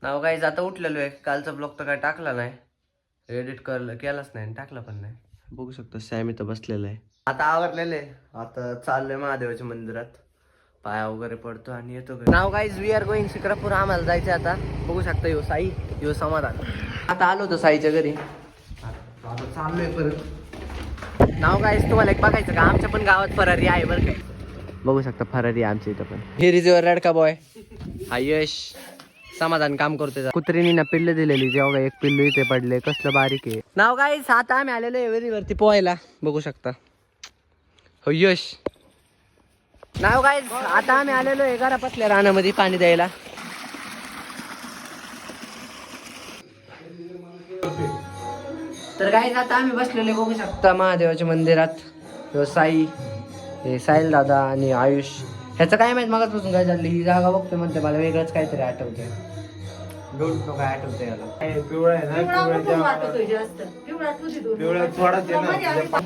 नाव guys आता उठलेलो आहे. कालचा ब्लॉग तर काय टाकला नाही, एडिट केलाच नाही, टाकला पण नाही. बघू शकतो सॅम इथं बसलेला आहे. आता आवरलेलं आहे. आता चाललोय महादेवाच्या मंदिरात, पाया वगैरे पडतो आणि येतो घरी. Now guys we are going Shikrapur. आम्हाला जायचं आता. बघू शकता यो साई, यो समाधान. आता आलो होतो साईच्या घरी, आता चाललोय परत. नाव गाईज तुम्हाला एक बघायचं का, आमच्या पण गावात फरारी आहे बरं काय. बघू शकता फरारी आमच्या इथं पण. हिअर इज युअर रडका बॉय. हा यश. समाधान काम करतोय. कुत्रीनी ना पिल्ल दिलेली, जेव्हा एक पिल्लू इथे पडले, कसलं बारीक आहे. नाव गाईज आता आम्ही आलेलो आहे विहिरीवरती पोहायला. बघू शकता हो यश. नाव गाईज आता आम्ही आलेलो आहे घरापासल्या रानामध्ये पाणी द्यायला. तर गाईज आता आम्ही बसलेले बघू शकता महादेवाच्या मंदिरात. ह्यो साई, हे साहिल दादा आणि आयुष. ह्याचं काय माहित मगाचपासून काय झालं, ही जागा बघतोय म्हणते मला वेगळंच काहीतरी आठवतंय. डोंट नो काय आठवतंय याला. पिवळा आहे ना, पिवळा थोडाच आहे ना.